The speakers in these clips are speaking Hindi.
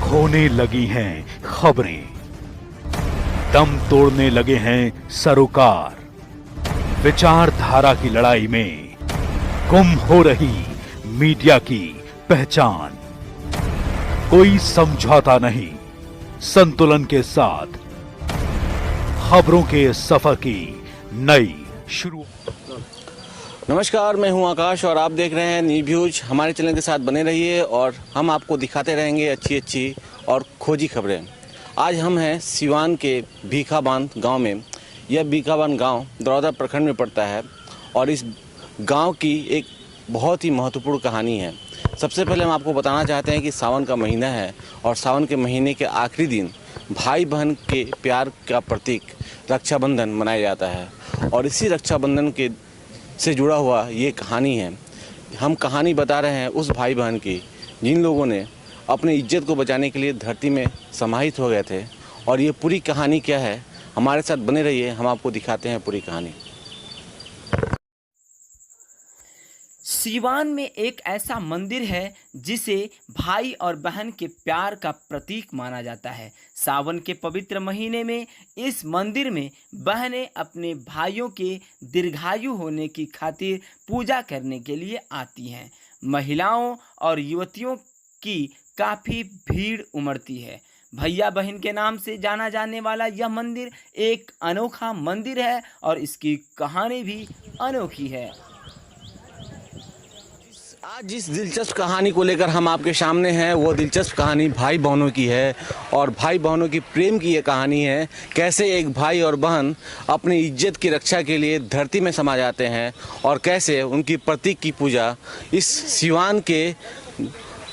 खोने लगी हैं खबरें, दम तोड़ने लगे हैं सरोकार। विचारधारा की लड़ाई में गुम हो रही मीडिया की पहचान। कोई समझौता नहीं, संतुलन के साथ खबरों के सफर की नई शुरुआत। नमस्कार, मैं हूं आकाश और आप देख रहे हैं न्यूज़। हमारे चैनल के साथ बने रहिए और हम आपको दिखाते रहेंगे अच्छी और खोजी खबरें। आज हम हैं सिवान के भीखाबान गांव में। यह भीखाबान गांव दरौदा प्रखंड में पड़ता है और इस गांव की एक बहुत ही महत्वपूर्ण कहानी है। सबसे पहले हम आपको बताना चाहते हैं कि सावन का महीना है और सावन के महीने के आखिरी दिन भाई बहन के प्यार का प्रतीक रक्षाबंधन मनाया जाता है और इसी रक्षाबंधन के से जुड़ा हुआ ये कहानी है। हम कहानी बता रहे हैं उस भाई बहन की जिन लोगों ने अपनी इज्जत को बचाने के लिए धरती में समाहित हो गए थे। और ये पूरी कहानी क्या है, हमारे साथ बने रहिए, हम आपको दिखाते हैं पूरी कहानी। सिवान में एक ऐसा मंदिर है जिसे भाई और बहन के प्यार का प्रतीक माना जाता है। सावन के पवित्र महीने में इस मंदिर में बहनें अपने भाइयों के दीर्घायु होने की खातिर पूजा करने के लिए आती हैं। महिलाओं और युवतियों की काफ़ी भीड़ उमड़ती है। भैया बहन के नाम से जाना जाने वाला यह मंदिर एक अनोखा मंदिर है और इसकी कहानी भी अनोखी है। आज जिस दिलचस्प कहानी को लेकर हम आपके सामने हैं वो दिलचस्प कहानी भाई बहनों की है और भाई बहनों की प्रेम की ये कहानी है। कैसे एक भाई और बहन अपनी इज्जत की रक्षा के लिए धरती में समा जाते हैं और कैसे उनकी प्रतीक की पूजा इस सिवान के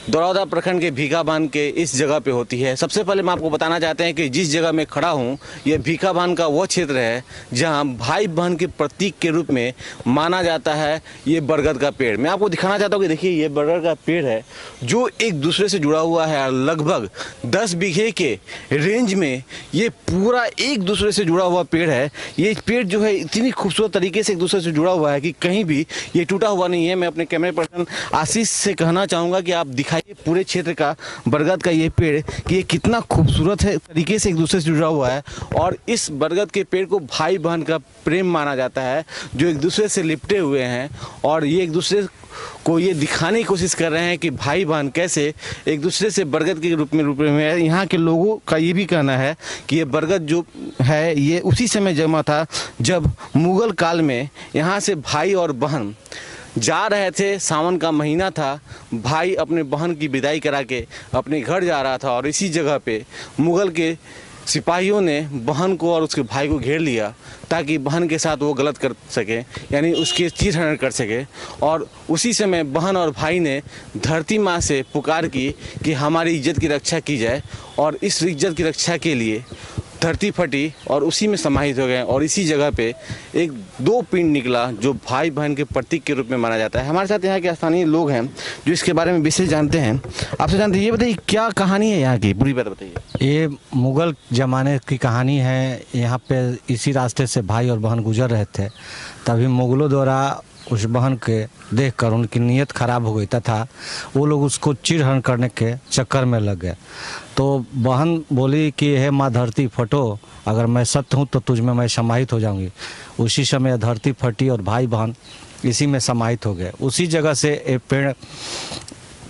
दरौदा प्रखंड के भीखाबान के इस जगह पे होती है। सबसे पहले मैं आपको बताना चाहते हैं कि जिस जगह मैं खड़ा हूँ यह भीखाबान का वो क्षेत्र है जहाँ भाई बहन के प्रतीक के रूप में माना जाता है ये बरगद का पेड़। मैं आपको दिखाना चाहता हूँ कि देखिए ये बरगद का पेड़ है जो एक दूसरे से जुड़ा हुआ है। लगभग 10 बीघे के रेंज में ये पूरा एक दूसरे से जुड़ा हुआ पेड़ है। ये पेड़ जो है इतनी खूबसूरत तरीके से एक दूसरे से जुड़ा हुआ है कि कहीं भी ये टूटा हुआ नहीं है। मैं अपने कैमरे पर्सन आशीष से कहना चाहूँगा कि आप दिखाइए पूरे क्षेत्र का बरगद का ये पेड़ कि ये कितना खूबसूरत है तरीके से एक दूसरे से जुड़ा हुआ है। और इस बरगद के पेड़ को भाई बहन का प्रेम माना जाता है जो एक दूसरे से लिपटे हुए हैं और ये एक दूसरे को ये दिखाने की कोशिश कर रहे हैं कि भाई बहन कैसे एक दूसरे से बरगद के रूप में है। यहाँ के लोगों का ये भी कहना है कि ये बरगद जो है ये उसी समय जमा था जब मुगल काल में यहाँ से भाई और बहन जा रहे थे। सावन का महीना था, भाई अपने बहन की विदाई करा के अपने घर जा रहा था और इसी जगह पे मुगल के सिपाहियों ने बहन को और उसके भाई को घेर लिया ताकि बहन के साथ वो गलत कर सके, यानी उसके चीरहरण कर सके। और उसी समय बहन और भाई ने धरती माँ से पुकार की कि हमारी इज्जत की रक्षा की जाए और इस इज्जत की रक्षा के लिए धरती फटी और उसी में समाहित हो गए। और इसी जगह पे एक 2 पिंड निकला जो भाई बहन के प्रतीक के रूप में माना जाता है। हमारे साथ यहाँ के स्थानीय लोग हैं जो इसके बारे में विशेष जानते हैं। आपसे जानते हैं, ये बताइए क्या कहानी है यहाँ की, पूरी बात बताइए। ये मुग़ल ज़माने की कहानी है। यहाँ पे इसी रास्ते से भाई और बहन गुजर रहे थे, तभी मुग़लों द्वारा उस बहन के देखकर उनकी नीयत ख़राब हो गई तथा वो लोग उसको चीरहरण करने के चक्कर में लग गए। तो बहन बोली कि हे माँ धरती फटो, अगर मैं सत्य हूँ तो तुझ में मैं समाहित हो जाऊँगी। उसी समय धरती फटी और भाई बहन इसी में समाहित हो गए। उसी जगह से एक पेड़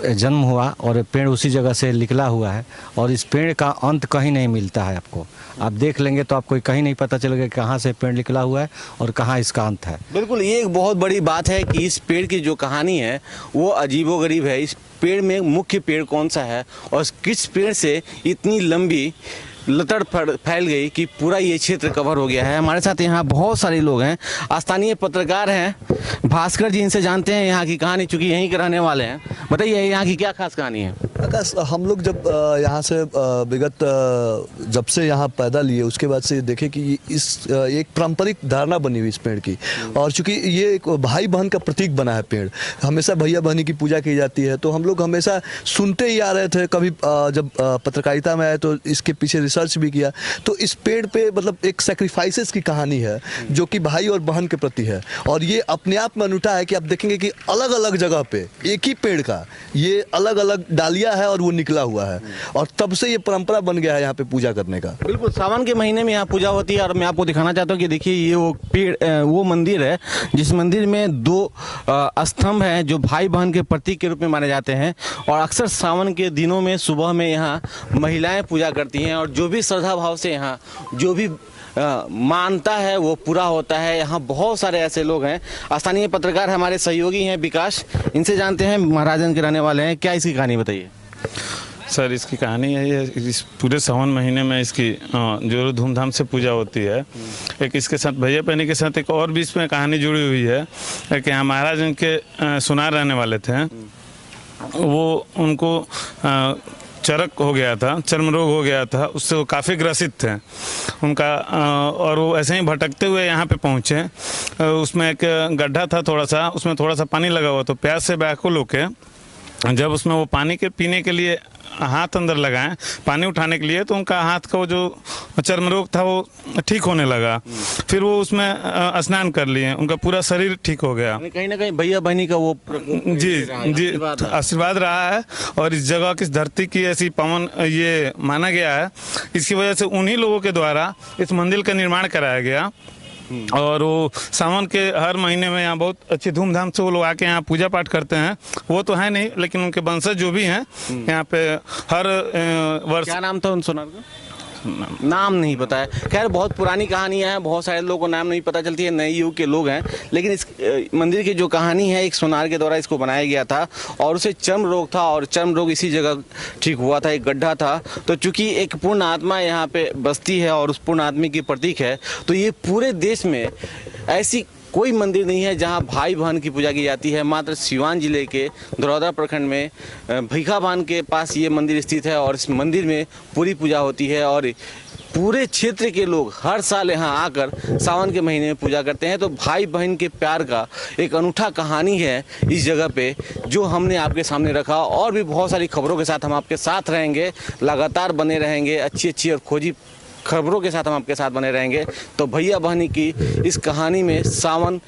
जन्म हुआ और पेड़ उसी जगह से निकला हुआ है और इस पेड़ का अंत कहीं नहीं मिलता है। आपको आप देख लेंगे तो आपको कहीं नहीं पता चलेगा कहाँ से पेड़ निकला हुआ है और कहाँ इसका अंत है। बिल्कुल, ये एक बहुत बड़ी बात है कि इस पेड़ की जो कहानी है वो अजीबोगरीब है। इस पेड़ में मुख्य पेड़ कौन सा है और किस पेड़ से इतनी लंबी लतड़ फैल गई कि पूरा ये क्षेत्र कवर हो गया है। हमारे साथ यहाँ बहुत सारे लोग हैं, स्थानीय पत्रकार हैं भास्कर जी, इनसे जानते हैं यहाँ की कहानी, चूँकि यहीं के रहने वाले हैं। बताइए यहाँ की क्या खास कहानी है। हम लोग जब यहाँ से विगत जब से यहाँ पैदा लिए उसके बाद से देखे कि इस एक पारंपरिक धारणा बनी हुई इस पेड़ की। और चूंकि ये एक भाई बहन का प्रतीक बना है पेड़, हमेशा भैया बहनी की पूजा की जाती है। तो हम लोग हमेशा सुनते ही आ रहे थे। कभी जब पत्रकारिता में आए तो इसके पीछे रिसर्च भी किया। तो इस पेड़ पे मतलब एक सेक्रीफाइसेस की कहानी है जो कि भाई और बहन के प्रति है। और ये अपने आप में अनूठा है कि आप देखेंगे कि अलग अलग जगह पे एक ही पेड़ का ये अलग अलग डालियाँ आया है और वो निकला हुआ है, और तब से ये परंपरा बन गया है यहाँ पे पूजा करने का। बिल्कुल, सावन के महीने में यहाँ पूजा होती है। और मैं आपको दिखाना चाहता हूँ कि देखिए ये वो पेड़, वो मंदिर है जिस मंदिर में 2 स्तंभ हैं जो भाई बहन के प्रतीक के रूप में माने जाते हैं। और अक्सर सावन के दिनों में सुबह में यहाँ महिलाएं पूजा करती हैं, और जो भी श्रद्धा भाव से यहाँ जो भी मानता है वो पूरा होता है। यहाँ बहुत सारे ऐसे लोग हैं। स्थानीय पत्रकार हमारे सहयोगी हैं विकास, इनसे जानते हैं, महाराजगंज के रहने वाले हैं। क्या इसकी कहानी बताइए। सर, इसकी कहानी है ये, इस पूरे सावन महीने में इसकी जो धूमधाम से पूजा होती है। एक इसके साथ भैया बहनी के साथ एक और भी इसमें कहानी जुड़ी हुई है कि यहाँ महाराज उनके सुनार रहने वाले थे, वो उनको चरक हो गया था, चर्म रोग हो गया था, उससे वो काफ़ी ग्रसित थे उनका। और वो ऐसे ही भटकते हुए यहाँ पे पहुँचे। उसमें एक गड्ढा था थोड़ा सा, उसमें थोड़ा सा पानी लगा हुआ, तो प्यास से व्याकुल होके जब उसमें वो पानी के पीने के लिए हाथ अंदर लगाएं पानी उठाने के लिए, तो उनका हाथ का वो जो चर्म रोग था वो ठीक होने लगा। फिर वो उसमें स्नान कर लिए, उनका पूरा शरीर ठीक हो गया। कहीं ना कहीं भैया बहनी का वो जी आशीर्वाद रहा है। और इस जगह की धरती की ऐसी पावन ये माना गया है, इसकी वजह से उन्हीं लोगों के द्वारा इस मंदिर का निर्माण कराया गया। और वो सावन के हर महीने में यहाँ बहुत अच्छी धूमधाम से वो लोग आके यहाँ पूजा पाठ करते हैं। वो तो है नहीं, लेकिन उनके वंशज जो भी हैं यहाँ पे हर वर्ष। क्या नाम था उन सोनार का? नाम नहीं पता है। खैर, बहुत पुरानी कहानियाँ हैं, बहुत सारे लोगों को नाम नहीं पता चलती है, नए युग के लोग हैं। लेकिन इस मंदिर की जो कहानी है, एक सोनार के द्वारा इसको बनाया गया था, और उसे चर्म रोग था, और चर्म रोग इसी जगह ठीक हुआ था, एक गड्ढा था। तो चूंकि एक पूर्ण आत्मा यहाँ पे बसती है और उस पूर्ण आत्मा की प्रतीक है, तो ये पूरे देश में ऐसी कोई मंदिर नहीं है जहां भाई बहन की पूजा की जाती है। मात्र सिवान जिले के दरौदा प्रखंड में भीखाबान के पास ये मंदिर स्थित है, और इस मंदिर में पूरी पूजा होती है। और पूरे क्षेत्र के लोग हर साल यहाँ आकर सावन के महीने में पूजा करते हैं। तो भाई बहन के प्यार का एक अनूठा कहानी है इस जगह पे, जो हमने आपके सामने रखा। और भी बहुत सारी खबरों के साथ हम आपके साथ रहेंगे, लगातार बने रहेंगे, अच्छी और खोजी खबरों के साथ हम आपके साथ बने रहेंगे। तो भैया बहनी की इस कहानी में सावन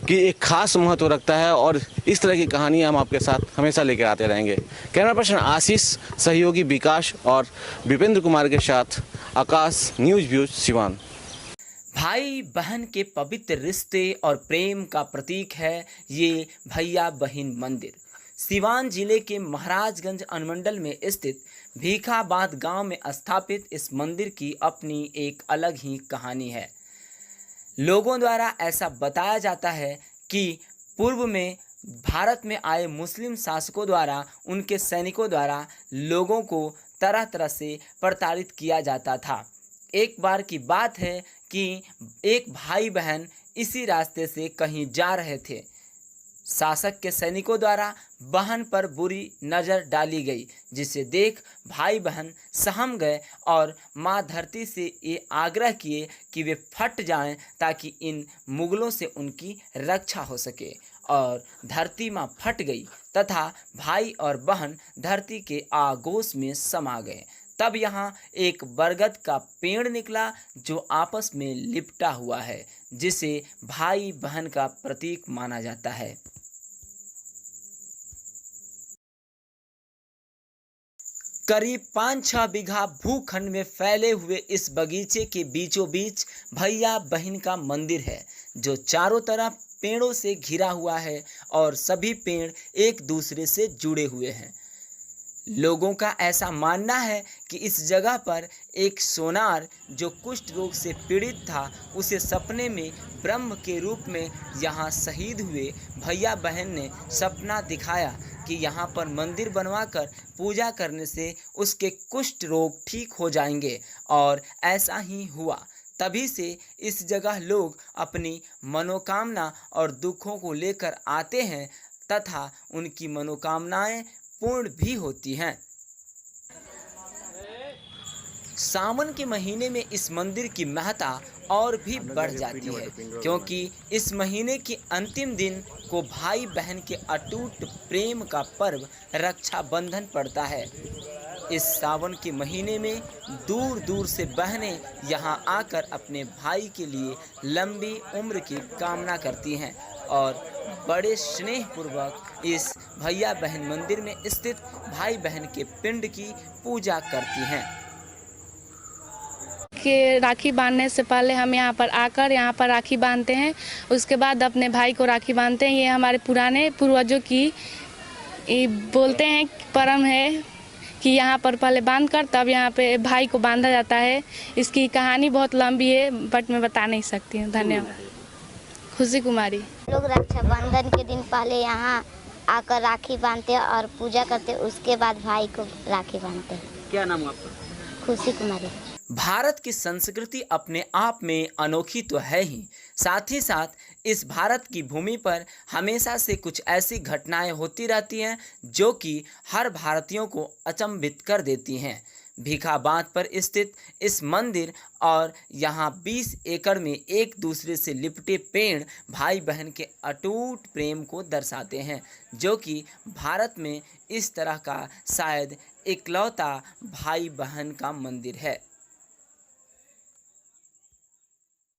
की एक खास महत्व रखता है, और इस तरह की कहानियाँ हम आपके साथ हमेशा लेकर आते रहेंगे। कैमरा पर्सन आशीष, सहयोगी विकास और विपेंद्र कुमार के साथ आकाश, न्यूज़ व्यूज, सिवान। भाई बहन के पवित्र रिश्ते और प्रेम का प्रतीक है ये भैया बहन मंदिर। सिवान जिले के महाराजगंज अनुमंडल में स्थित भीखाबाद गांव में स्थापित इस मंदिर की अपनी एक अलग ही कहानी है। लोगों द्वारा ऐसा बताया जाता है कि पूर्व में भारत में आए मुस्लिम शासकों द्वारा उनके सैनिकों द्वारा लोगों को तरह तरह से प्रताड़ित किया जाता था। एक बार की बात है कि एक भाई बहन इसी रास्ते से कहीं जा रहे थे। शासक के सैनिकों द्वारा बहन पर बुरी नज़र डाली गई, जिसे देख भाई बहन सहम गए और माँ धरती से ये आग्रह किए कि वे फट जाएं ताकि इन मुगलों से उनकी रक्षा हो सके। और धरती माँ फट गई तथा भाई और बहन धरती के आगोश में समा गए। तब यहाँ एक बरगद का पेड़ निकला जो आपस में लिपटा हुआ है, जिसे भाई बहन का प्रतीक माना जाता है। करीब 5-6 बीघा भूखंड में फैले हुए इस बगीचे के बीचों बीच भैया बहन का मंदिर है, जो चारों तरफ पेड़ों से घिरा हुआ है और सभी पेड़ एक दूसरे से जुड़े हुए हैं। लोगों का ऐसा मानना है कि इस जगह पर एक सोनार जो कुष्ठ रोग से पीड़ित था, उसे सपने में ब्रह्म के रूप में यहाँ शहीद हुए भैया बहन ने सपना दिखाया कि यहाँ पर मंदिर बनवाकर पूजा करने से उसके कुष्ठ रोग ठीक हो जाएंगे, और ऐसा ही हुआ। तभी से इस जगह लोग अपनी मनोकामना और दुखों को लेकर आते हैं तथा उनकी मनोकामनाएं पूर्ण भी होती हैं। सावन के महीने में इस मंदिर की महत्ता और भी बढ़ जाती है, क्योंकि इस महीने के अंतिम दिन को भाई बहन के अटूट प्रेम का पर्व रक्षाबंधन पड़ता है। इस सावन के महीने में दूर दूर से बहनें यहाँ आकर अपने भाई के लिए लंबी उम्र की कामना करती हैं और बड़े स्नेह पूर्वक इस भैया बहन मंदिर में स्थित भाई बहन के पिंड की पूजा करती हैं। कि राखी बांधने से पहले हम यहाँ पर आकर यहाँ पर राखी बांधते हैं, उसके बाद अपने भाई को राखी बांधते हैं। ये हमारे पुराने पूर्वजों की बोलते हैं परम है कि यहाँ पर पहले बांध कर तब यहाँ पे भाई को बांधा जाता है। इसकी कहानी बहुत लंबी है बट मैं बता नहीं सकती हूँ। धन्यवाद। खुशी कुमारी। लोग रक्षाबंधन के दिन पहले यहाँ आकर राखी बांधते हैं और पूजा करते हैं, उसके बाद भाई को राखी बांधते हैं। क्या नाम है आपका? खुशी कुमारी। भारत की संस्कृति अपने आप में अनोखी तो है ही, साथ ही साथ इस भारत की भूमि पर हमेशा से कुछ ऐसी घटनाएं होती रहती हैं जो कि हर भारतीयों को अचंभित कर देती हैं। भीखा बांध पर स्थित इस मंदिर और यहाँ 20 एकड़ में एक दूसरे से लिपटे पेड़ भाई बहन के अटूट प्रेम को दर्शाते हैं, जो कि भारत में इस तरह का शायद इकलौता भाई बहन का मंदिर है।